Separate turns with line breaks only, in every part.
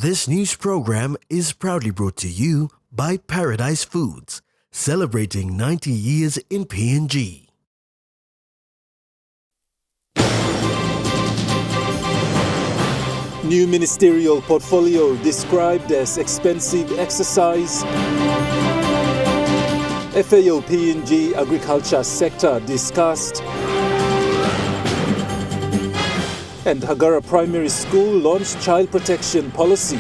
This news program is proudly brought to you by Paradise Foods, celebrating 90 years in PNG.
New ministerial portfolio described as expensive exercise. FAO PNG agriculture sector discussed. And Hagara Primary School launched child protection policy.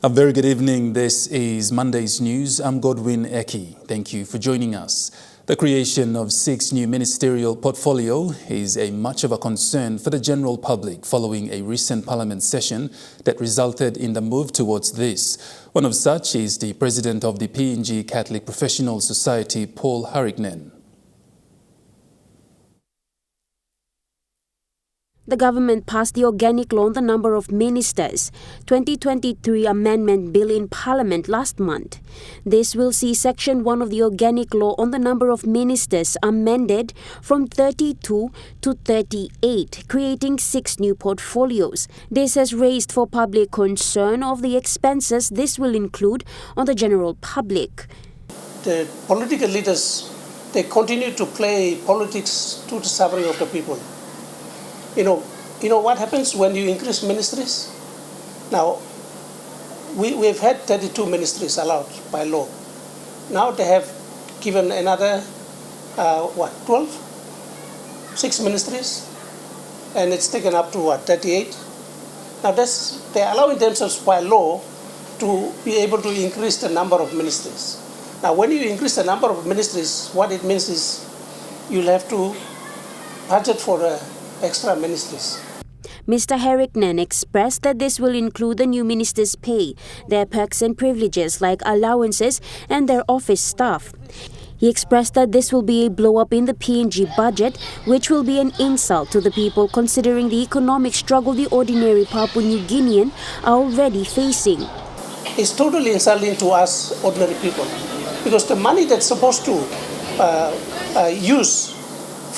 A very good evening. This is Monday's News. I'm Godwin Eki. Thank you for joining us. The creation of 6 new ministerial portfolio is much of a concern for the general public following a recent parliament session that resulted in the move towards this. One of such is the president of the PNG Catholic Professional Society, Paul Harignen.
The government passed the Organic Law on the Number of Ministers 2023 Amendment Bill in Parliament last month. This will see Section 1 of the Organic Law on the Number of Ministers amended from 32 to 38, creating 6 new portfolios. This has raised for public concern of the expenses this will include on the general public.
The political leaders, they continue to play politics to the suffering of the people. You know what happens when you increase ministries? Now, we've had 32 ministries allowed by law. Now they have given another, 12? 6 ministries, and it's taken up to 38? Now they're allowing themselves by law to be able to increase the number of ministries. Now when you increase the number of ministries, what it means is you'll have to budget for extra ministries.
Mr. Harignen expressed that this will include the new ministers' pay, their perks and privileges like allowances, and their office staff. He expressed that this will be a blow-up in the PNG budget, which will be an insult to the people considering the economic struggle the ordinary Papua New Guinean are already facing.
It's totally insulting to us ordinary people because the money that's supposed to use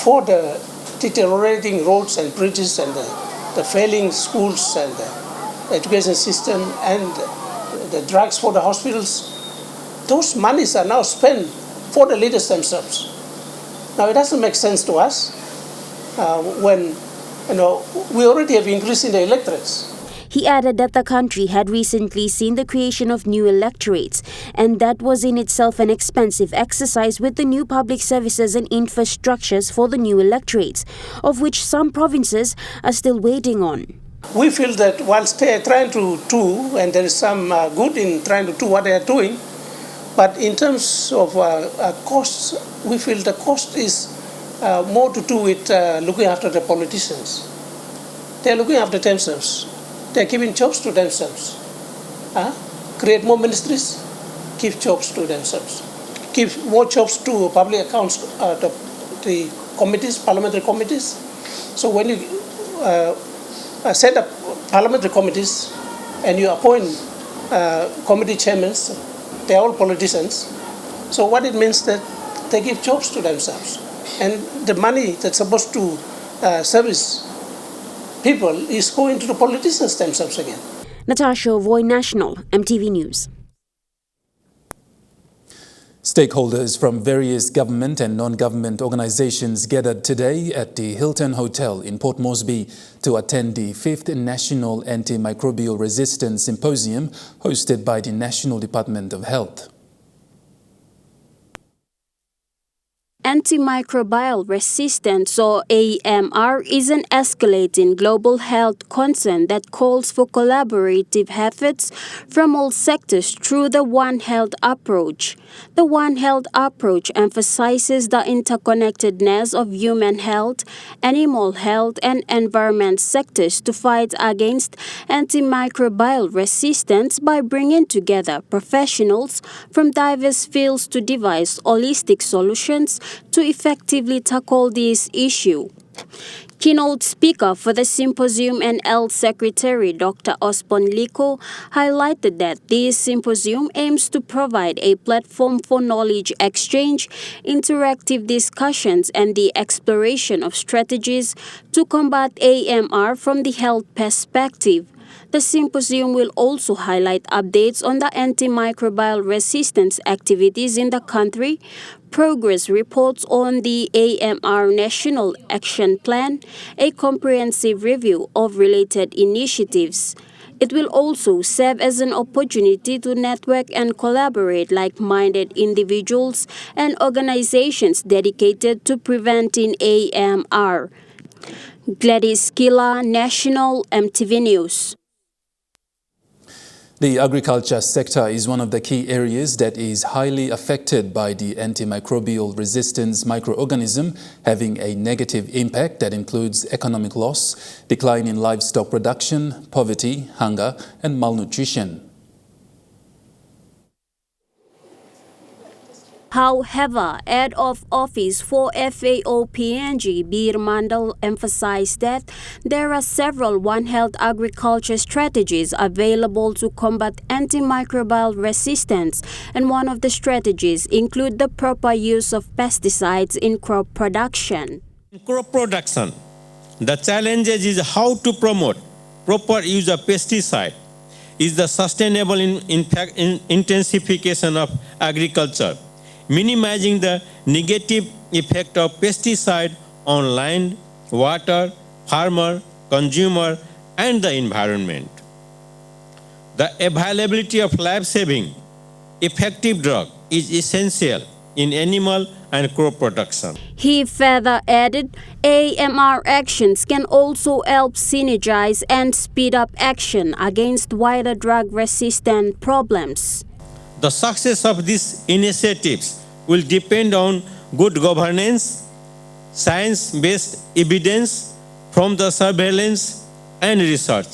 for the deteriorating roads and bridges and the failing schools and the education system and the drugs for the hospitals, those monies are now spent for the leaders themselves. Now it doesn't make sense to us when we already have increase in the electorates.
He added that the country had recently seen the creation of new electorates, and that was in itself an expensive exercise with the new public services and infrastructures for the new electorates, of which some provinces are still waiting on.
We feel that whilst they are trying to do, and there is some good in trying to do what they are doing, but in terms of costs, we feel the cost is more to do with looking after the politicians. They are looking after themselves. They're giving jobs to themselves. Create more ministries, give jobs to themselves. Give more jobs to public accounts, the committees, parliamentary committees. So when you set up parliamentary committees and you appoint committee chairmen, they're all politicians. So what it means that they give jobs to themselves. And the money that's supposed to service people is going to the politicians themselves again.
Natasha Voy, National, Emtv News.
Stakeholders from various government and non-government organizations gathered today at the Hilton Hotel in Port Moresby to attend the 5th National Antimicrobial Resistance Symposium hosted by the National Department of Health.
Antimicrobial resistance, or AMR, is an escalating global health concern that calls for collaborative efforts from all sectors through the One Health approach. The One Health approach emphasizes the interconnectedness of human health, animal health, and environment sectors to fight against antimicrobial resistance by bringing together professionals from diverse fields to devise holistic solutions to effectively tackle this issue. Keynote speaker for the symposium and Health Secretary Dr. Osborne Liko highlighted that this symposium aims to provide a platform for knowledge exchange, interactive discussions, and the exploration of strategies to combat AMR from the health perspective. The symposium will also highlight updates on the antimicrobial resistance activities in the country, progress reports on the AMR National Action Plan, a comprehensive review of related initiatives. It will also serve as an opportunity to network and collaborate like-minded individuals and organizations dedicated to preventing AMR. Gladys Kila, National Emtv News.
The agriculture sector is one of the key areas that is highly affected by the antimicrobial resistance microorganism, having a negative impact that includes economic loss, decline in livestock production, poverty, hunger, and malnutrition.
However, Head of Office for FAO PNG, Bir Mandal, emphasized that there are several One Health agriculture strategies available to combat antimicrobial resistance, and one of the strategies include the proper use of pesticides in crop production.
In crop production, the challenge is how to promote proper use of pesticide, is the sustainable intensification of agriculture, minimizing the negative effect of pesticide on land, water, farmer, consumer, and the environment. The availability of life-saving, effective drug is essential in animal and crop production.
He further added, AMR actions can also help synergize and speed up action against wider drug-resistant problems.
The success of these initiatives will depend on good governance, science-based evidence from the surveillance and research,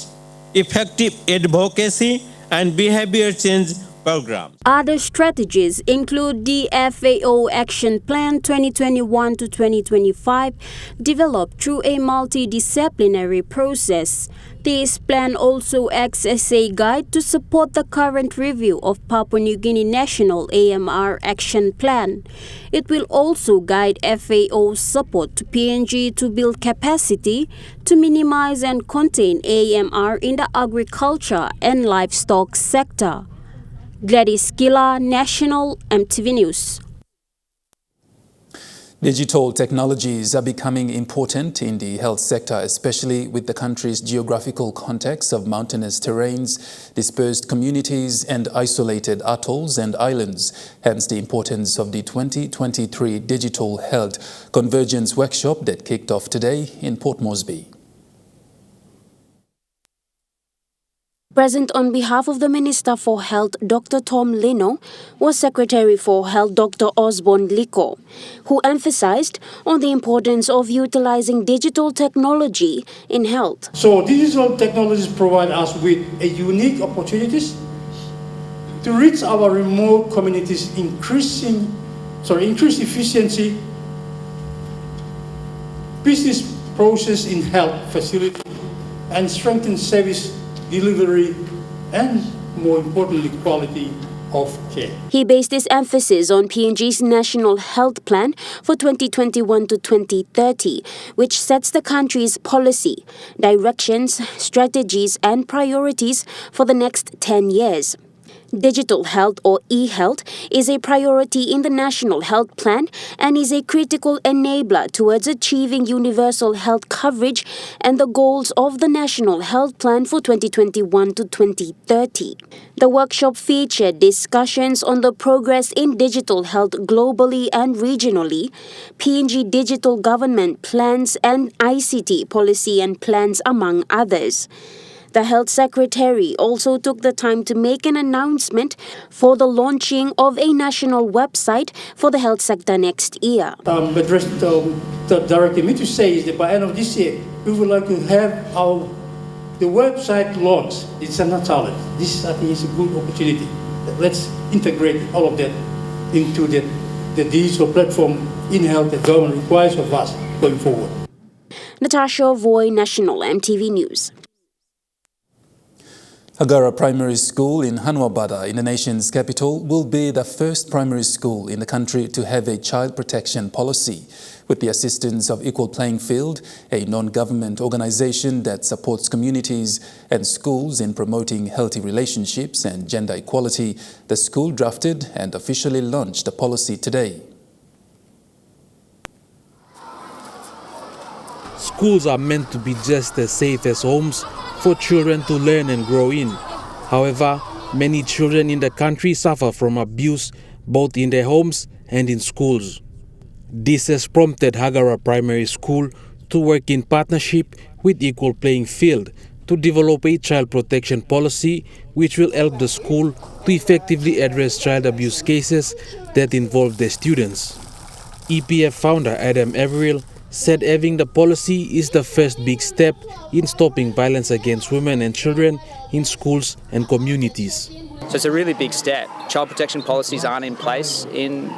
effective advocacy, and behavior change programs.
Other strategies include the FAO Action Plan 2021 to 2025, developed through a multidisciplinary process. This plan also acts as a guide to support the current review of Papua New Guinea National AMR Action Plan. It will also guide FAO's support to PNG to build capacity to minimize and contain AMR in the agriculture and livestock sector. Gladys Kila, National Emtv News.
Digital technologies are becoming important in the health sector, especially with the country's geographical context of mountainous terrains, dispersed communities, and isolated atolls and islands. Hence the importance of the 2023 Digital Health Convergence Workshop that kicked off today in Port Moresby.
Present on behalf of the Minister for Health, Dr. Tom Lino, was Secretary for Health, Dr. Osborne Liko, who emphasized on the importance of utilizing digital technology in health.
So digital technologies provide us with a unique opportunities to reach our remote communities, increase efficiency, business process in health facility, and strengthen service delivery, and more importantly, quality of care.
He based his emphasis on PNG's National Health Plan for 2021 to 2030, which sets the country's policy, directions, strategies, and priorities for the next 10 years. Digital health, or e-health, is a priority in the National Health Plan and is a critical enabler towards achieving universal health coverage and the goals of the National Health Plan for 2021 to 2030. The workshop featured discussions on the progress in digital health globally and regionally, PNG digital government plans, and ICT policy and plans, among others. The Health Secretary also took the time to make an announcement for the launching of a national website for the health sector next year.
Addressed directly me to say is that by end of this year, we would like to have the website launched. It's a challenge. This, I think, is a good opportunity. Let's integrate all of that into the digital platform in health that government requires of us going forward.
Natasha Voy, National MTV News.
Hagara Primary School in Hanwabada, in the nation's capital, will be the first primary school in the country to have a child protection policy. With the assistance of Equal Playing Field, a non-government organization that supports communities and schools in promoting healthy relationships and gender equality, the school drafted and officially launched the policy today.
Schools are meant to be just as safe as homes for children to learn and grow in. However, many children in the country suffer from abuse both in their homes and in schools. This has prompted Hagara Primary School to work in partnership with Equal Playing Field to develop a child protection policy which will help the school to effectively address child abuse cases that involve their students. EPF founder Adam Averill said having the policy is the first big step in stopping violence against women and children in schools and communities.
So it's a really big step. Child protection policies aren't in place in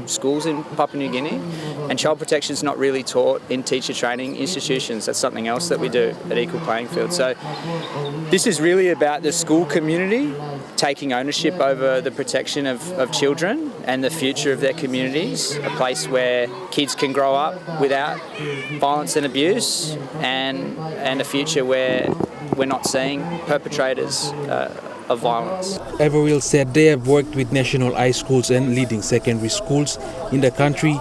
schools in Papua New Guinea, and child protection is not really taught in teacher training institutions. That's something else that we do at Equal Playing Field. So this is really about the school community taking ownership over the protection of children and the future of their communities, a place where kids can grow up without violence and abuse, and a future where we're not seeing perpetrators of violence.
Averill said they have worked with national high schools and leading secondary schools in the country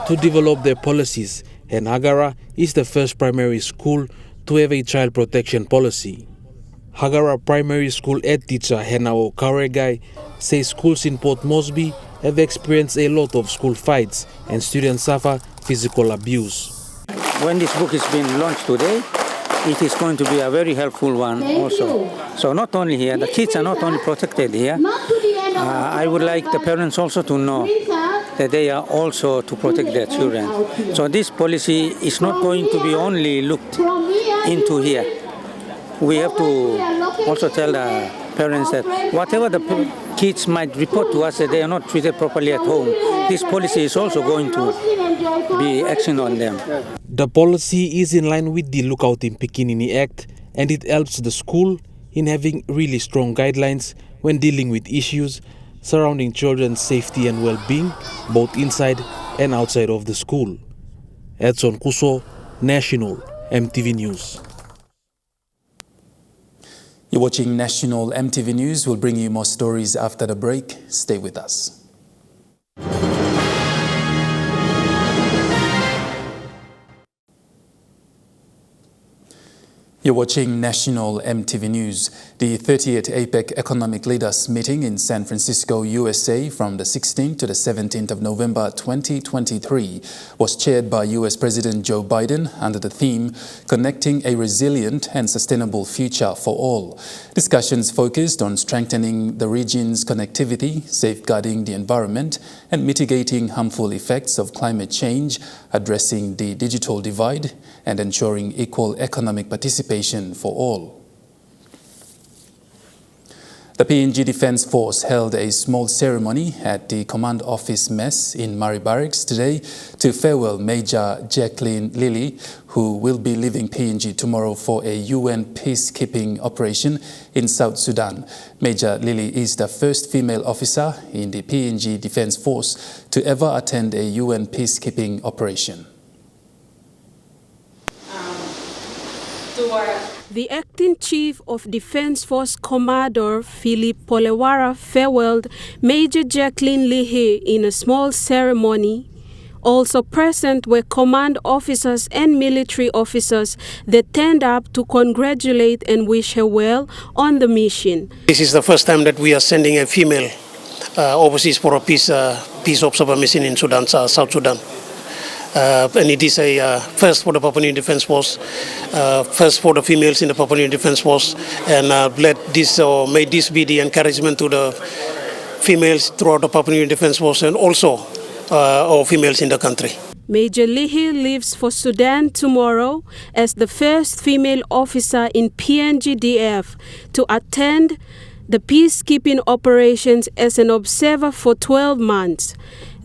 to develop their policies, and Hagara is the first primary school to have a child protection policy. Hagara Primary School head teacher Henao Kauregai says schools in Port Moresby have experienced a lot of school fights and students suffer physical abuse.
When this book is being launched today, it is going to be a very helpful one also. So not only here, the kids are not only protected here, I would like the parents also to know that they are also to protect their children. So this policy is not going to be only looked into here. We have to also tell the parents that whatever the kids might report to us that they are not treated properly at home, this policy is also going to be action on them.
The policy is in line with the Lookout in Pikinini Act, and it helps the school in having really strong guidelines when dealing with issues surrounding children's safety and well-being, both inside and outside of the school. Edson Kuso, National MTV News.
You're watching National MTV News. We'll bring you more stories after the break. Stay with us. You're watching National MTV News. The 30th APEC Economic Leaders Meeting in San Francisco, USA from the 16th to the 17th of November 2023 was chaired by US President Joe Biden under the theme, Connecting a Resilient and Sustainable Future for All. Discussions focused on strengthening the region's connectivity, safeguarding the environment, and mitigating harmful effects of climate change, addressing the digital divide, and ensuring equal economic participation for all. The PNG Defence Force held a small ceremony at the Command Office Mess in Murray Barracks today to farewell Major Jacqueline Lilly, who will be leaving PNG tomorrow for a UN peacekeeping operation in South Sudan. Major Lilly is the first female officer in the PNG Defence Force to ever attend a UN peacekeeping operation.
The acting chief of Defence Force Commodore Philip Polewara farewelled Major Jacqueline Leahy in a small ceremony. Also present were command officers and military officers that turned up to congratulate and wish her well on the mission.
This is the first time that we are sending a female overseas for a peace observer mission in Sudan, South Sudan. And it is a first for the Papua New Defence Force, first for the females in the Papua New Defence Force, and may this be the encouragement to the females throughout the Papua New Defence Force and also all females in the country.
Major Leahy leaves for Sudan tomorrow as the first female officer in PNGDF to attend the peacekeeping operations as an observer for 12 months.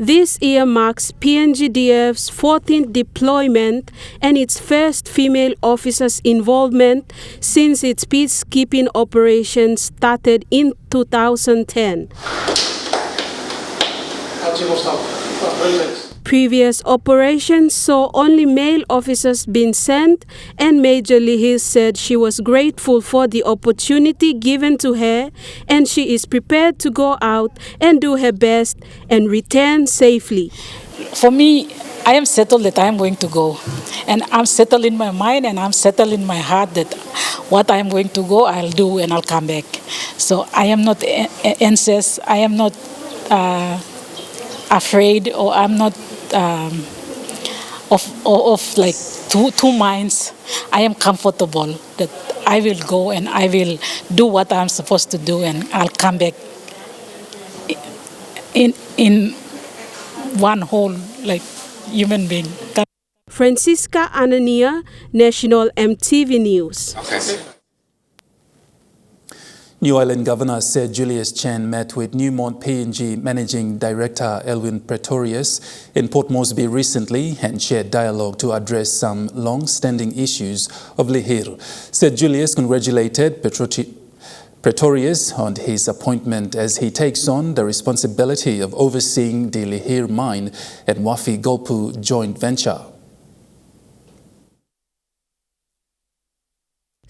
This year marks PNGDF's 14th deployment and its first female officer's involvement since its peacekeeping operations started in 2010. Previous operations saw only male officers being sent, and Major Lihir said she was grateful for the opportunity given to her, and she is prepared to go out and do her best and return safely.
For me, I am settled that I am going to go, and I'm settled in my mind and I'm settled in my heart that what I am going to go, I'll do and I'll come back. So I am not anxious, I am not afraid, or I'm not of like two minds. I am comfortable that I will go and I will do what I'm supposed to do, and I'll come back in one whole like human being.
Francisca Anania, National Emtv News.
New Ireland Governor Sir Julius Chen met with Newmont PNG Managing Director Elwyn Pretorius in Port Moresby recently and shared dialogue to address some long-standing issues of Lihir. Sir Julius congratulated Pretorius on his appointment as he takes on the responsibility of overseeing the Lihir mine and Wafi Golpu joint venture.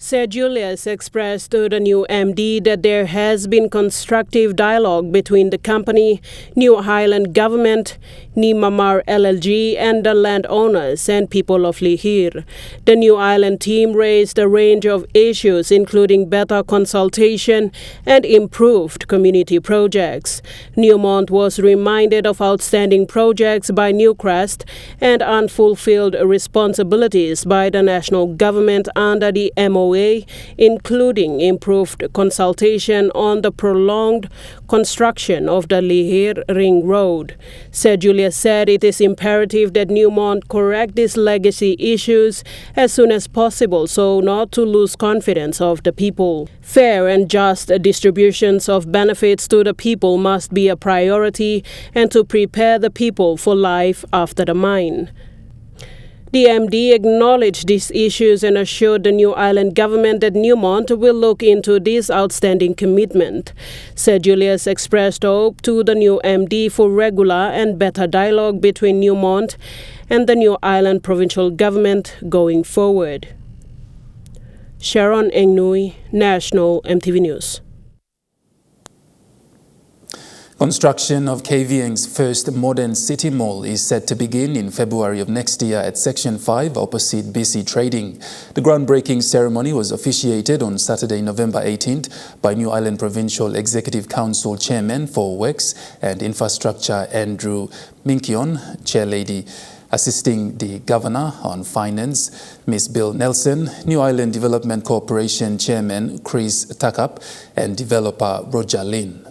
Sir Julius expressed to the new MD that there has been constructive dialogue between the company, New Ireland government, Nimamar LLG and the landowners and people of Lihir. The New Ireland team raised a range of issues including better consultation and improved community projects. Newmont was reminded of outstanding projects by Newcrest and unfulfilled responsibilities by the national government under the MOA, including improved consultation on the prolonged construction of the Lihir Ring Road. Sir Julius said it is imperative that Newmont correct these legacy issues as soon as possible so not to lose confidence of the people. Fair and just distributions of benefits to the people must be a priority, and to prepare the people for life after the mine. The MD acknowledged these issues and assured the New Ireland government that Newmont will look into this outstanding commitment. Sir Julius expressed hope to the new MD for regular and better dialogue between Newmont and the New Ireland provincial government going forward. Sharon Engnui, National Emtv News.
Construction of KVN's first modern city mall is set to begin in February of next year at Section 5 opposite BC Trading. The groundbreaking ceremony was officiated on Saturday, November 18th by New Ireland Provincial Executive Council Chairman for Works and Infrastructure Andrew Minkion, Chairlady. Assisting the Governor on Finance, Ms. Bill Nelson, New Ireland Development Corporation Chairman Chris Takap, and developer Roger Lynn.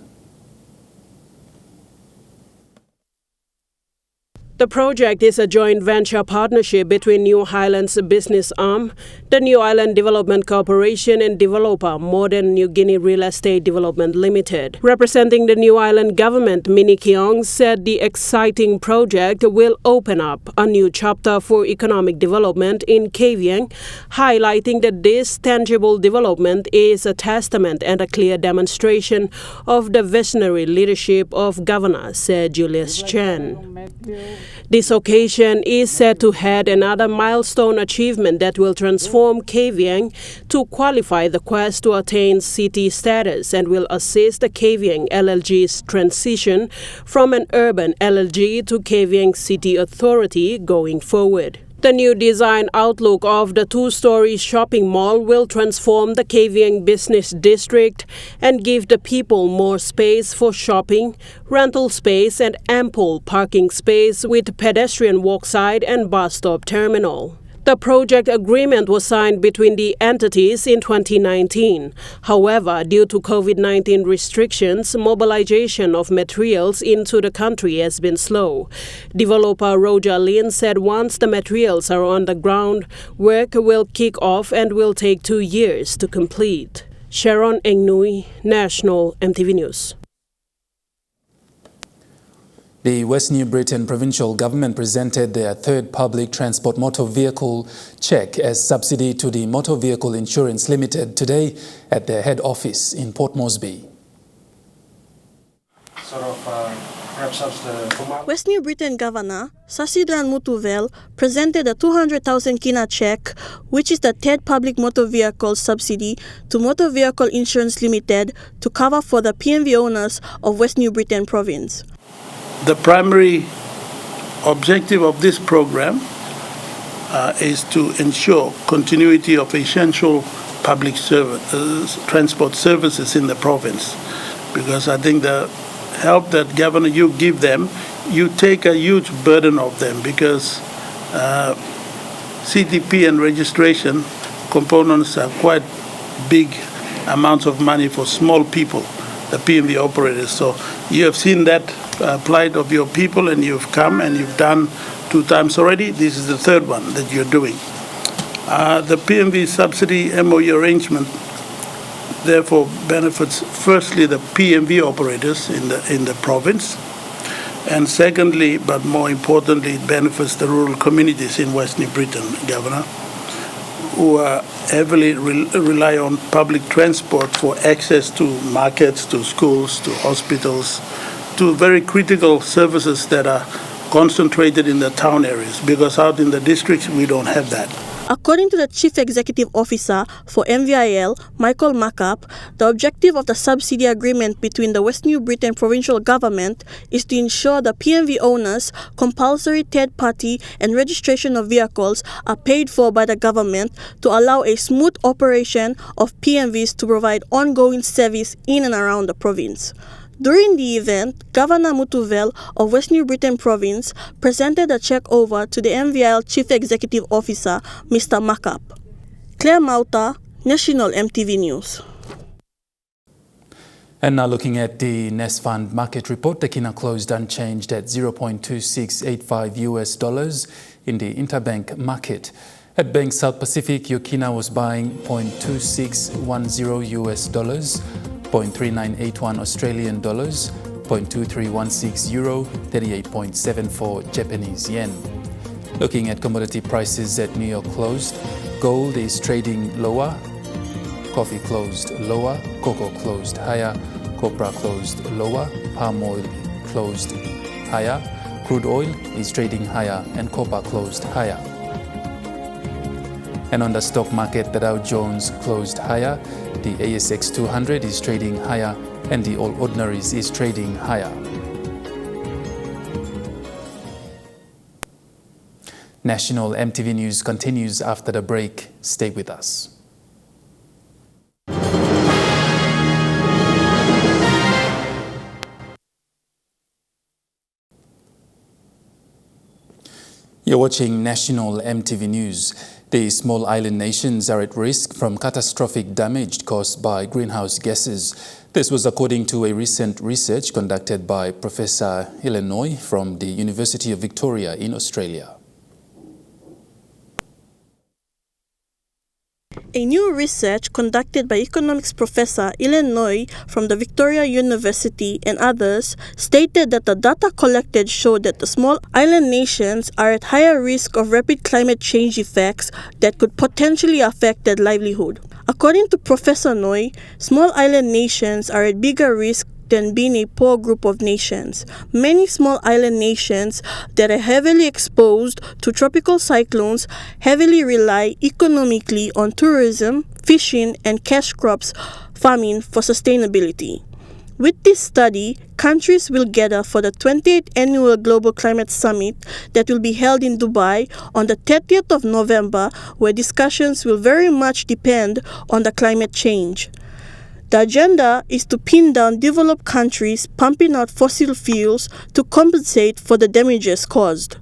The project is a joint venture partnership between New Ireland's business arm, the New Ireland Development Corporation, and developer Modern New Guinea Real Estate Development Limited. Representing the New Ireland government, Minnie Keong said the exciting project will open up a new chapter for economic development in KVN, highlighting that this tangible development is a testament and a clear demonstration of the visionary leadership of Governor Sir Julius Chen. This occasion is set to head another milestone achievement that will transform KVN to qualify the quest to attain city status and will assist the KVN LLG's transition from an urban LLG to KVN City Authority going forward. The new design outlook of the two-story shopping mall will transform the KVN business district and give the people more space for shopping, rental space, and ample parking space with pedestrian walkside and bus stop terminal. The project agreement was signed between the entities in 2019. However, due to COVID-19 restrictions, mobilization of materials into the country has been slow. Developer Roger Lynn said once the materials are on the ground, work will kick off and will take 2 years to complete. Sharon Engnui, National Emtv News.
The West New Britain provincial government presented their third public transport motor vehicle cheque as subsidy to the Motor Vehicle Insurance Limited today at their head office in Port Moresby.
West New Britain Governor Sasidran Mutuvel presented a 200,000 kina cheque, which is the third public motor vehicle subsidy to Motor Vehicle Insurance Limited to cover for the PMV owners of West New Britain Province.
The primary objective of this program is to ensure continuity of essential public transport services in the province, because I think the help that Governor you give them, you take a huge burden of them, because CTP and registration components are quite big amounts of money for small people, the PMV operators. So you have seen that plight of your people, and you've come and you've done 2 times already. This is the third one that you're doing. The PMV subsidy MOU arrangement therefore benefits firstly the PMV operators in the province, and secondly, but more importantly, it benefits the rural communities in West New Britain, Governor, who heavily rely on public transport for access to markets, to schools, to hospitals, to very critical services that are concentrated in the town areas, because out in the districts we don't have that.
According to the Chief Executive Officer for MVIL, Michael Mackup, the objective of the subsidy agreement between the West New Britain provincial government is to ensure the PMV owners' compulsory third-party and registration of vehicles are paid for by the government to allow a smooth operation of PMVs to provide ongoing service in and around the province. During the event, Governor Mutuvel of West New Britain Province presented a cheque over to the MVIL Chief Executive Officer, Mr. Mackup. Claire Mauta, National Emtv News.
And now looking at the Nest Fund market report, the kina closed unchanged at $0.2685 US in the interbank market. At Bank South Pacific, your kina was buying $0.2610 US, 0.3981 Australian dollars, 0.2316 euro, 38.74 Japanese yen. Looking at commodity prices at New York closed, gold is trading lower, coffee closed lower, cocoa closed higher, copra closed lower, palm oil closed higher, crude oil is trading higher, and copper closed higher. And on the stock market, the Dow Jones closed higher, the ASX 200 is trading higher, and the All Ordinaries is trading higher. National Emtv News continues after the break. Stay with us. You're watching National Emtv News. The small island nations are at risk from catastrophic damage caused by greenhouse gases. This was according to a recent research conducted by Professor Illinois from the University of Victoria in Australia.
A new research conducted by economics professor Illinois from the Victoria University and others stated that the data collected showed that the small island nations are at higher risk of rapid climate change effects that could potentially affect their livelihood. According to Professor Noi, small island nations are at bigger risk than being a poor group of nations. Many small island nations that are heavily exposed to tropical cyclones heavily rely economically on tourism, fishing, and cash crops farming for sustainability. With this study, countries will gather for the 28th Annual Global Climate Summit that will be held in Dubai on the 30th of November, where discussions will very much depend on the climate change. The agenda is to pin down developed countries pumping out fossil fuels to compensate for the damages caused.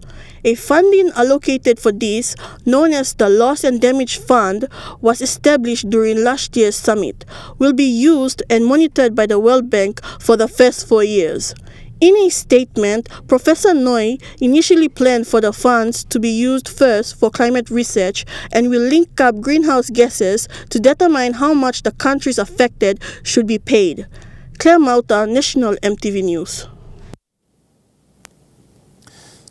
A funding allocated for this, known as the Loss and Damage Fund, was established during last year's summit, will be used and monitored by the World Bank for the first 4 years. In a statement, Professor Noi initially planned for the funds to be used first for climate research and will link up greenhouse gases to determine how much the countries affected should be paid. Claire Mauta, National Emtv News.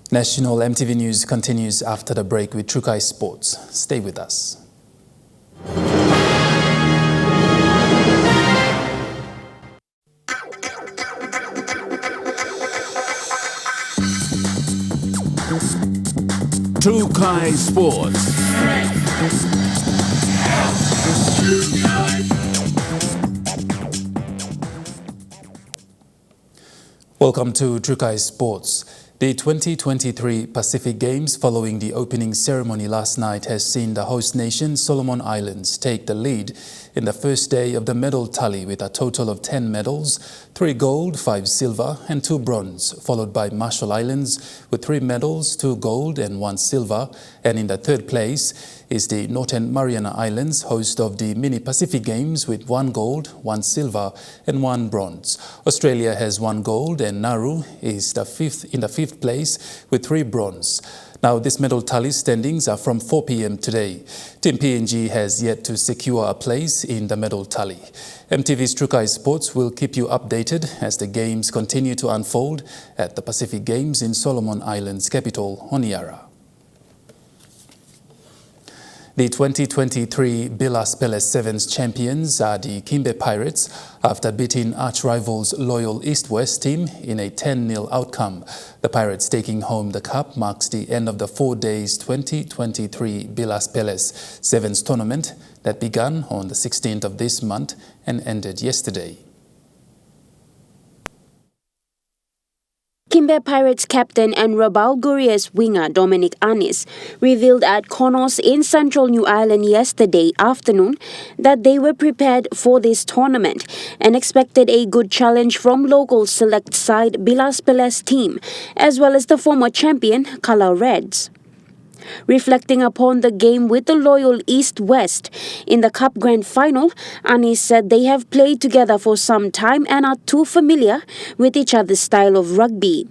National MTV News continues after the break with Trukai Sports. Stay with us.
Trukai Sports.
Welcome to Trukai Sports. The 2023 Pacific Games following the opening ceremony last night has seen the host nation Solomon Islands take the lead in the first day of the medal tally with a total of 10 medals, 3 gold, 5 silver and 2 bronze, followed by Marshall Islands with 3 medals, 2 gold and 1 silver, and in the third place is the Northern Mariana Islands, host of the Mini Pacific Games with 1 gold, 1 silver and 1 bronze. Australia has 1 gold and Nauru is in the fifth place with 3 bronze. Now, this medal tally standings are from 4 p.m. today. Team PNG has yet to secure a place in the medal tally. MTV's Trukai Sports will keep you updated as the games continue to unfold at the Pacific Games in Solomon Islands capital, Honiara. The 2023 Bilas Peles Sevens champions are the Kimbe Pirates after beating arch-rivals Loyal East-West team in a 10-0 outcome. The Pirates taking home the cup marks the end of the 4 days 2023 Bilas Peles Sevens tournament that began on the 16th of this month and ended yesterday.
Kimbe Pirates captain and Rabaul Gurrias winger Dominic Anis revealed at Connors in central New Ireland yesterday afternoon that they were prepared for this tournament and expected a good challenge from local select side Bilas Peles team as well as the former champion Colour Reds. Reflecting upon the game with the Loyal East-West in the Cup Grand Final, Anis said they have played together for some time and are too familiar with each other's style of rugby.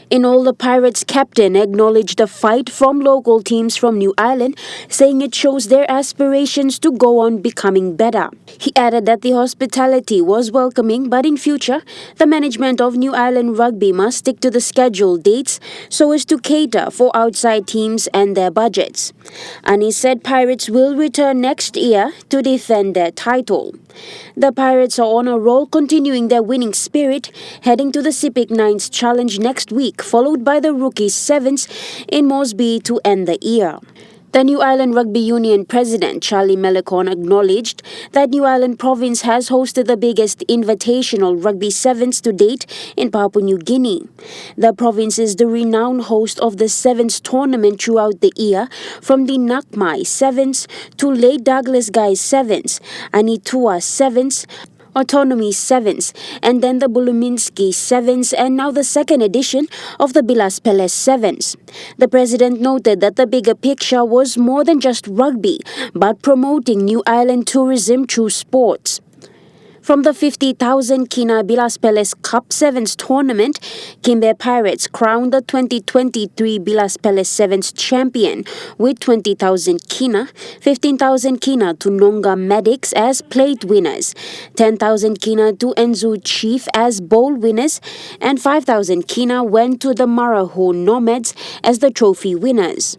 In all, the Pirates captain acknowledged the fight from local teams from New Ireland, saying it shows their aspirations to go on becoming better. He added that the hospitality was welcoming, but in future, the management of New Ireland Rugby must stick to the scheduled dates so as to cater for outside teams and their budgets. And he said Pirates will return next year to defend their title. The Pirates are on a roll, continuing their winning spirit, heading to the Cipic Nines Challenge next week, followed by the Rookies Sevens in Mosby to end the year. The New Ireland Rugby Union president, Charlie Melicon, acknowledged that New Ireland Province has hosted the biggest invitational Rugby Sevens to date in Papua New Guinea. The province is the renowned host of the Sevens tournament throughout the year, from the Nakmai Sevens to Late Douglas Guys Sevens, Anitua Sevens, Autonomy Sevens, and then the Buluminski Sevens, and now the second edition of the Bilas Peles Sevens. The president noted that the bigger picture was more than just rugby, but promoting New Ireland tourism through sports. From the 50,000 Kina Bilas Peles Cup Sevens tournament, Kimbe Pirates crowned the 2023 Bilas Peles Sevens champion with 20,000 Kina, 15,000 Kina to Nonga Medics as plate winners, 10,000 Kina to Enzu Chief as bowl winners, and 5,000 Kina went to the Marahu Nomads as the trophy winners.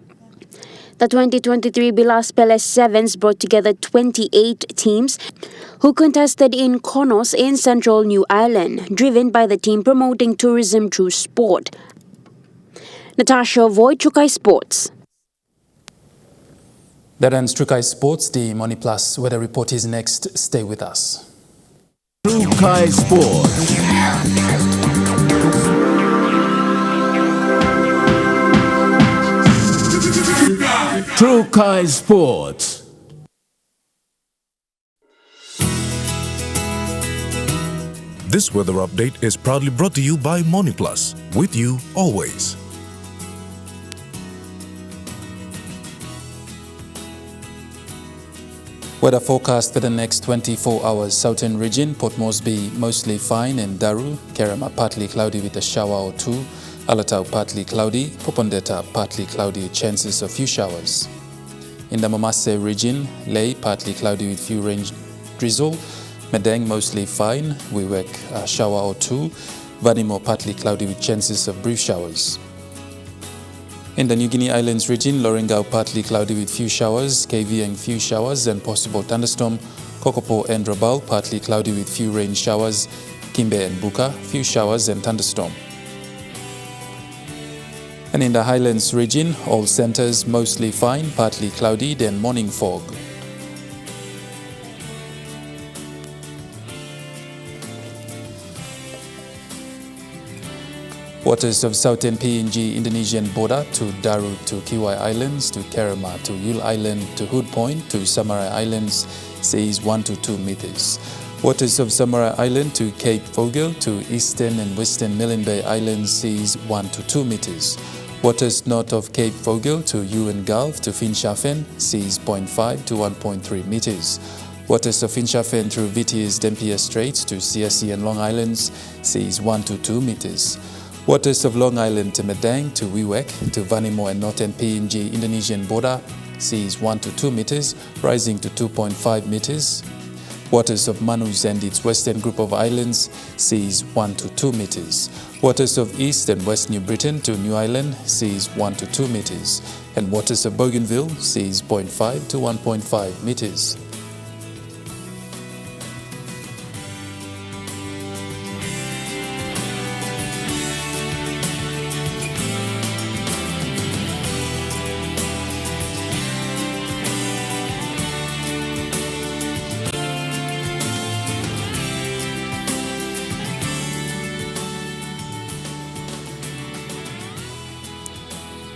The 2023 Bilas Peles Sevens brought together 28 teams who contested in Connors in central New Ireland, driven by the team promoting tourism through sport. Natasha Voigt, Trukai Sports.
That ends Trukai Sports. The Money Plus weather report is next. Stay with us.
Trukai Sports. Trukai Sports.
This weather update is proudly brought to you by MoneyPlus, with you always.
Weather forecast for the next 24 hours. Southern region, Port Moresby mostly fine, and Daru, Kerama partly cloudy with a shower or two. Alatau partly cloudy, Popondetta partly cloudy with chances of few showers. In the Mamase region, Ley partly cloudy with few rain drizzle. Medang mostly fine, Wewak a shower or two. Vanimo partly cloudy with chances of brief showers. In the New Guinea Islands region, Lorengau partly cloudy with few showers, KVN few showers and possible thunderstorm, Kokopo and Rabaul partly cloudy with few rain showers, Kimbe and Buka few showers and thunderstorm. And in the Highlands region, all centers mostly fine, partly cloudy, then morning fog. Waters of southern PNG Indonesian border to Daru to Kiwai Islands to Kerema to Yule Island to Hood Point to Samarai Islands seas 1 to 2 meters. Waters of Samarai Island to Cape Vogel to eastern and western Milne Bay Islands seas 1 to 2 meters. Waters north of Cape Vogel to Ewan Gulf to Finschhafen seas 0.5 to 1.3 meters. Waters of Finschhafen through Vitiers Dampier Straits to CSC and Long Islands seas 1 to 2 meters. Waters of Long Island to Medang to Wewak to Vanimo and northern PNG Indonesian border seas 1 to 2 meters, rising to 2.5 meters. Waters of Manus and its western group of islands seas 1 to 2 meters. Waters of East and West New Britain to New Ireland seas 1 to 2 meters. And waters of Bougainville seas 0.5 to 1.5 meters.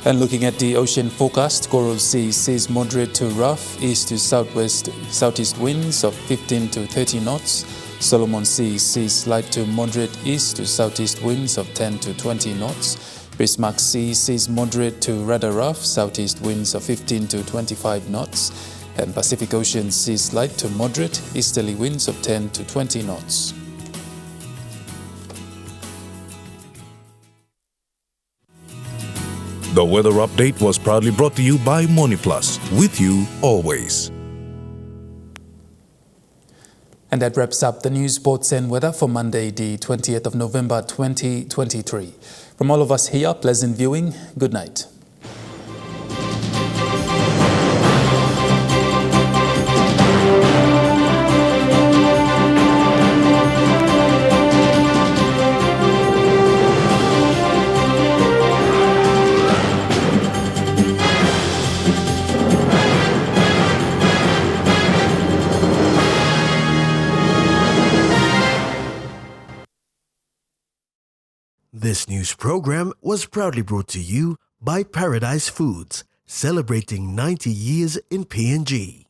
And looking at the ocean forecast, Coral Sea sees moderate to rough east to southeast winds of 15 to 30 knots. Solomon Sea sees slight to moderate east to southeast winds of 10 to 20 knots. Bismarck Sea sees moderate to rather rough southeast winds of 15 to 25 knots. And Pacific Ocean sees slight to moderate easterly winds of 10 to 20 knots.
The weather update was proudly brought to you by MoneyPlus, with you always.
And that wraps up the news, sports and weather for Monday, the 20th of November 2023. From all of us here, pleasant viewing. Good night.
This news program was proudly brought to you by Paradise Foods, celebrating 90 years in PNG.